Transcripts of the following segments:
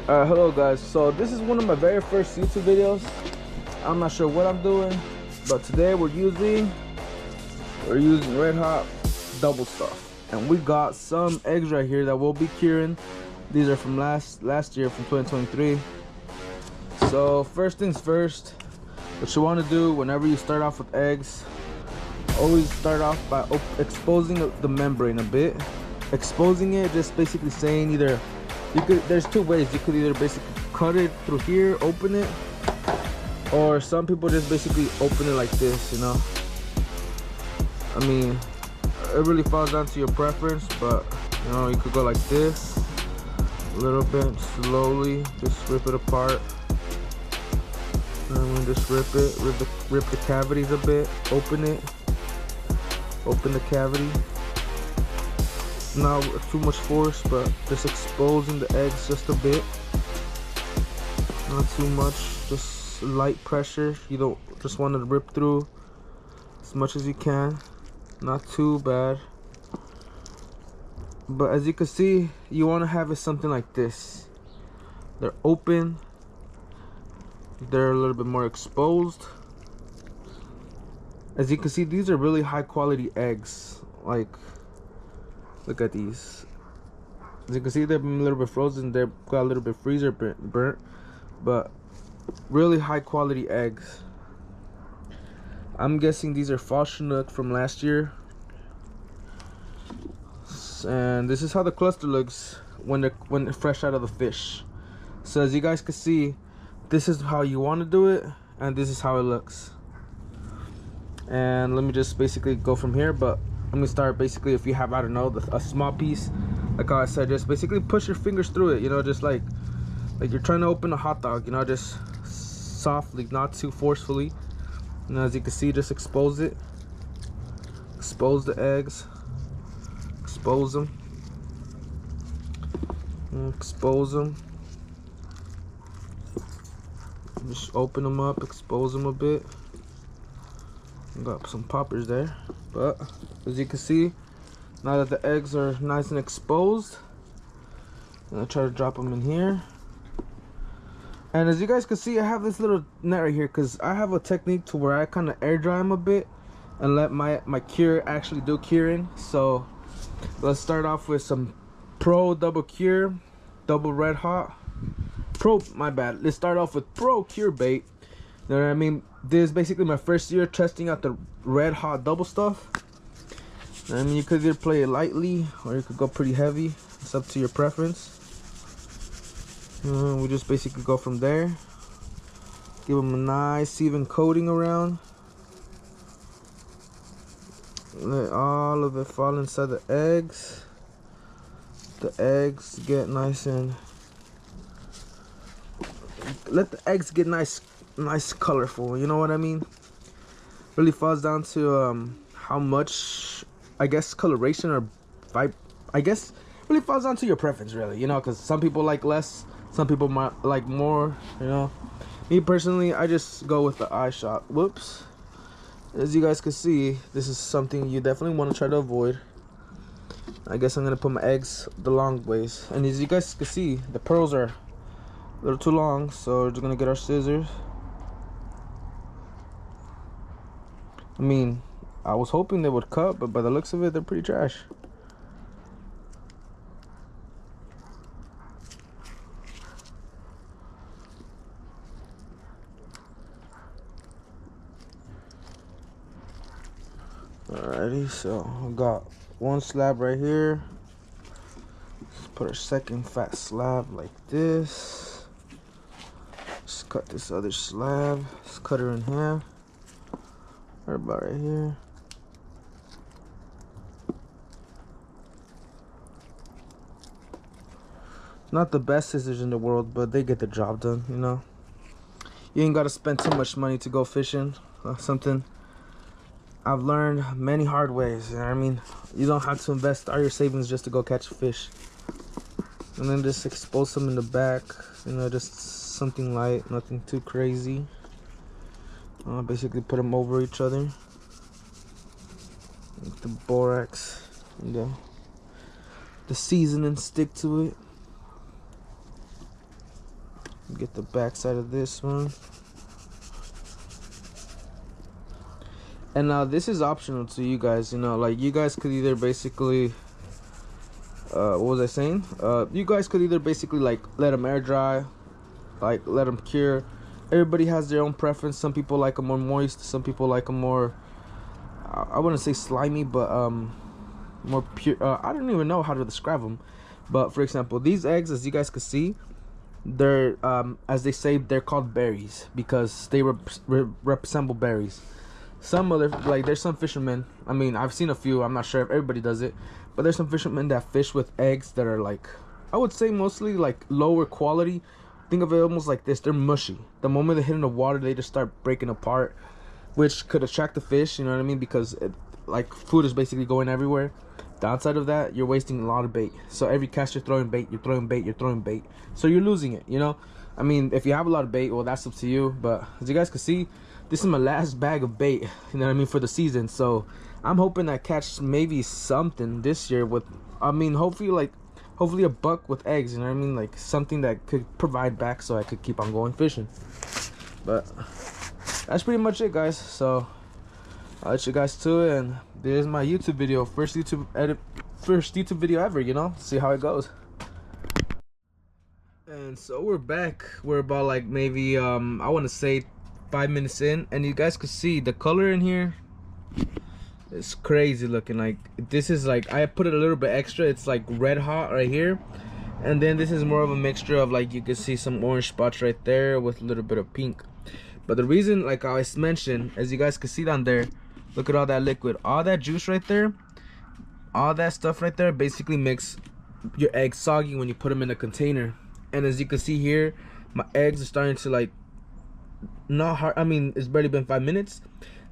Hello guys, so this is one of my very first YouTube videos. I'm not sure what I'm doing, but today we're using red hot double stuff, and we got some eggs right here that we'll be curing. These are from last year, from 2023. So first things first, what you want to do whenever you start off with eggs, always start off by exposing the membrane a bit. Exposing it, just basically saying either there's two ways. You could either basically cut it through here, open it, or some people just basically open it like this, you know. I mean, it really falls down to your preference, but you know, you could go like this, a little bit slowly, just rip it apart. And then just rip the cavities a bit, open it, open the cavity. Not too much force, but just exposing the eggs just a bit, not too much, just light pressure. You don't just want to rip through as much as you can, not too bad. But as you can see, you want to have it something like this. They're open, they're a little bit more exposed. As you can see, these are really high quality eggs. Like, look at these. As you can see, they've been a little bit frozen. They've got a little bit freezer burnt, but really high quality eggs. I'm guessing these are fall Chinook from last year. And this is how the cluster looks when they're fresh out of the fish. So as you guys can see, this is how you want to do it, and this is how it looks. And let me just basically go from here, but I'm gonna start basically, if you have, I don't know, a small piece, like how I said, just basically push your fingers through it, you know, just like you're trying to open a hot dog, you know, just softly, not too forcefully. And as you can see, just expose it, expose the eggs, expose them, expose them, just open them up, expose them a bit. Got some poppers there, but as you can see, now that the eggs are nice and exposed, I'm gonna try to drop them in here. And as you guys can see, I have this little net right here because I have a technique to where I kind of air dry them a bit and let my cure actually do curing. So let's start off with some Pro double cure, double red hot. My bad, let's start off with Procure bait. You know what I mean? This is basically my first year testing out the red hot double stuff. I mean, you could either play it lightly or you could go pretty heavy. It's up to your preference. We just basically go from there. Give them a nice even coating around. Let all of it fall inside the eggs. The eggs get nice and let the eggs get nice colorful, you know what I mean? Really falls down to how much, I guess, coloration or vibe, I guess really falls down to your preference, really, you know, because some people like less, some people might like more, you know. Me personally, I just go with the eye shot. Whoops. As you guys can see, this is something you definitely want to try to avoid. I guess I'm gonna put my eggs the long ways, and as you guys can see, the pearls are a little too long, so we're just gonna get our scissors. I mean, I was hoping they would cut, but by the looks of it, they're pretty trash. Alrighty, so I got one slab right here. Let's put our second fat slab like this. Just cut this other slab. Let's cut her in half. Right about right here. Not the best scissors in the world, but they get the job done, you know. You ain't gotta spend too much money to go fishing. Something I've learned many hard ways, you know what I mean? You don't have to invest all your savings just to go catch a fish. And then just expose them in the back, you know, just something light, nothing too crazy. Basically put them over each other. Make the borax, the seasoning stick to it. Get the back side of this one. And now this is optional to you guys, you know, like you guys could either basically what was I saying? You guys could either basically like let them air dry, like let them cure. Everybody has their own preference. Some people like them more moist, some people like them more I wouldn't say slimy, but more pure. I don't even know how to describe them. But for example, these eggs, as you guys can see, they're as they say, they're called berries because they resemble berries. Some other, like, there's some fishermen, I mean, I've seen a few, I'm not sure if everybody does it, but there's some fishermen that fish with eggs that are like, I would say mostly like lower quality. Think of it almost like this: they're mushy. The moment they hit in the water, they just start breaking apart, which could attract the fish, you know what I mean? Because like food is basically going everywhere. Downside of that, you're wasting a lot of bait. So every cast you're throwing bait, you're throwing bait, you're throwing bait. So you're losing it, you know? I mean, if you have a lot of bait, well, that's up to you. But as you guys can see, this is my last bag of bait, you know what I mean, for the season. So I'm hoping I catch maybe something this year with, I mean, hopefully a buck with eggs, you know what I mean? Like something that could provide back so I could keep on going fishing. But that's pretty much it, guys. So I'll let you guys to it, and there's my YouTube video, first YouTube video ever, you know, see how it goes. And so we're back. We're about like maybe I want to say 5 minutes in, and you guys can see the color in here. It's crazy looking. Like this is like, I put it a little bit extra. It's like red hot right here, and then this is more of a mixture of, like, you can see some orange spots right there with a little bit of pink. But the reason, like I mentioned, as you guys can see down there, look at all that liquid, all that juice right there, all that stuff right there basically makes your eggs soggy when you put them in a container. And as you can see here, my eggs are starting to, like, not hard. I mean, it's barely been 5 minutes.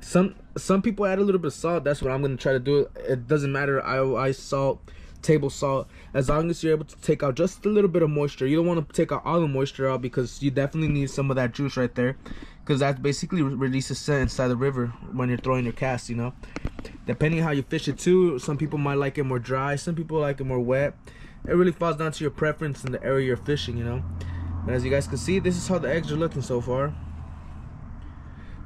Some people add a little bit of salt. That's what I'm gonna try to do. It doesn't matter. I salt, table salt, as long as you're able to take out just a little bit of moisture. You don't want to take out all the moisture out, because you definitely need some of that juice right there, because that basically releases scent inside the river when you're throwing your cast, you know. Depending on how you fish it too, some people might like it more dry, some people like it more wet. It really falls down to your preference and the area you're fishing, you know. But as you guys can see, this is how the eggs are looking so far.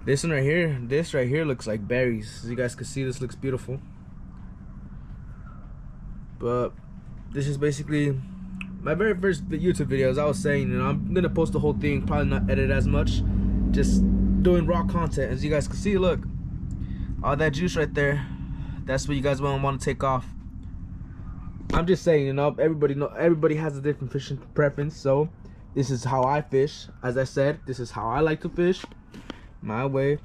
This one right here, this right here looks like berries. As you guys can see, this looks beautiful. But this is basically my very first YouTube video. As I was saying, you know, I'm gonna post the whole thing, probably not edit as much, just doing raw content. As you guys can see, look, all that juice right there, that's what you guys want to take off. I'm just saying, you know, everybody has a different fishing preference. So this is how I fish. As I said, this is how I like to fish, my way.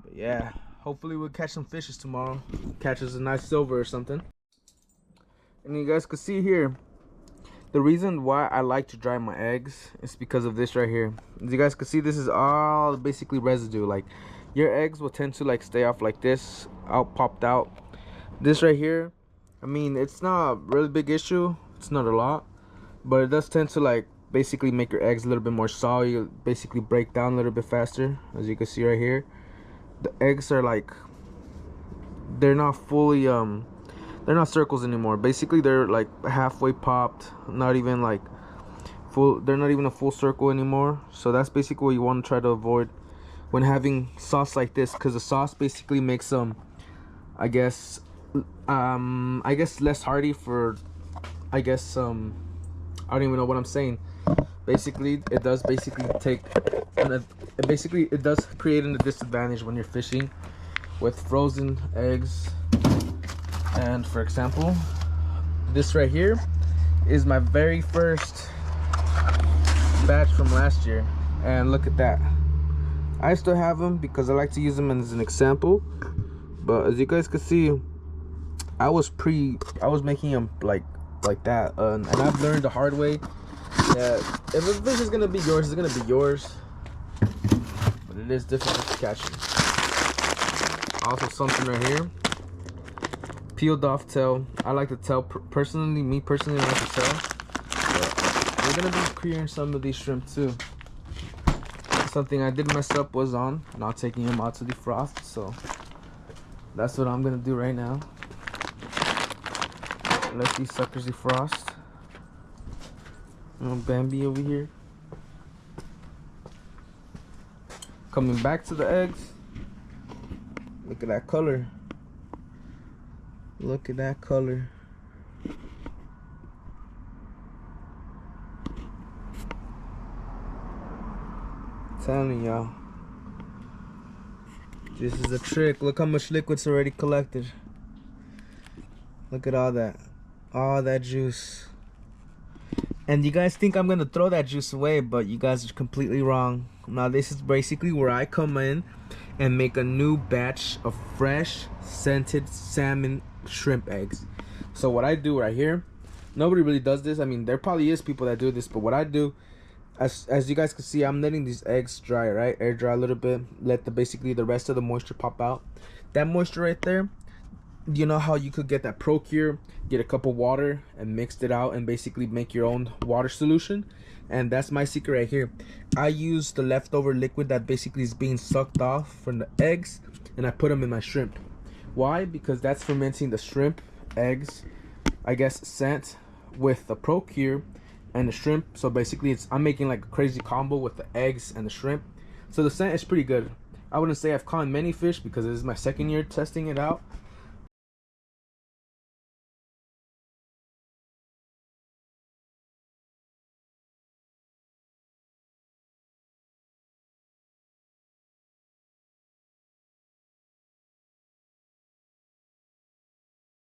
But yeah, hopefully we'll catch some fishes tomorrow. Catch us a nice silver or something. And you guys can see here, the reason why I like to dry my eggs is because of this right here. As you guys can see, this is all basically residue. Like, your eggs will tend to, like, stay off like this, out popped out. This right here, I mean, it's not a really big issue, it's not a lot, but it does tend to, like, basically make your eggs a little bit more soggy, basically break down a little bit faster. As you can see right here, the eggs are like, they're not fully they're not circles anymore. Basically they're like halfway popped, not even like full. They're not even a full circle anymore. So that's basically what you want to try to avoid when having sauce like this, because the sauce basically makes them, I guess less hardy for, I don't even know what I'm saying. Basically it does create a disadvantage when you're fishing with frozen eggs. And for example, this right here is my very first batch from last year, and look at that. I still have them because I like to use them as an example. But as you guys can see, I was making them like that, and I've learned the hard way that if a fish is gonna be yours, it's gonna be yours, but it is difficult to catch them. Also, something right here, peeled off tail. I like to tell, me personally, I like to tell. But we're gonna be clearing some of these shrimp too. Something I did mess up was on not taking them out to defrost, so that's what I'm gonna do right now. Let these suckers defrost. Little Bambi over here. Coming back to the eggs. Look at that color. Look at that color. Telling y'all, this is a trick. Look how much liquid's already collected. Look at all that juice. And you guys think I'm gonna throw that juice away, but you guys are completely wrong. Now this is basically where I come in and make a new batch of fresh scented salmon shrimp eggs. So what I do right here, nobody really does this. I mean, there probably is people that do this, but what I do, as you guys can see, I'm letting these eggs dry, right? Air dry a little bit, let basically the rest of the moisture pop out. That moisture right there, you know how you could get that Procure, get a cup of water and mix it out and basically make your own water solution. And that's my secret right here. I use the leftover liquid that basically is being sucked off from the eggs, and I put them in my shrimp. Why? Because that's fermenting the shrimp eggs, I guess, scent with the Procure and the shrimp. So basically I'm making like a crazy combo with the eggs and the shrimp. So the scent is pretty good. I wouldn't say I've caught many fish because this is my second year testing it out,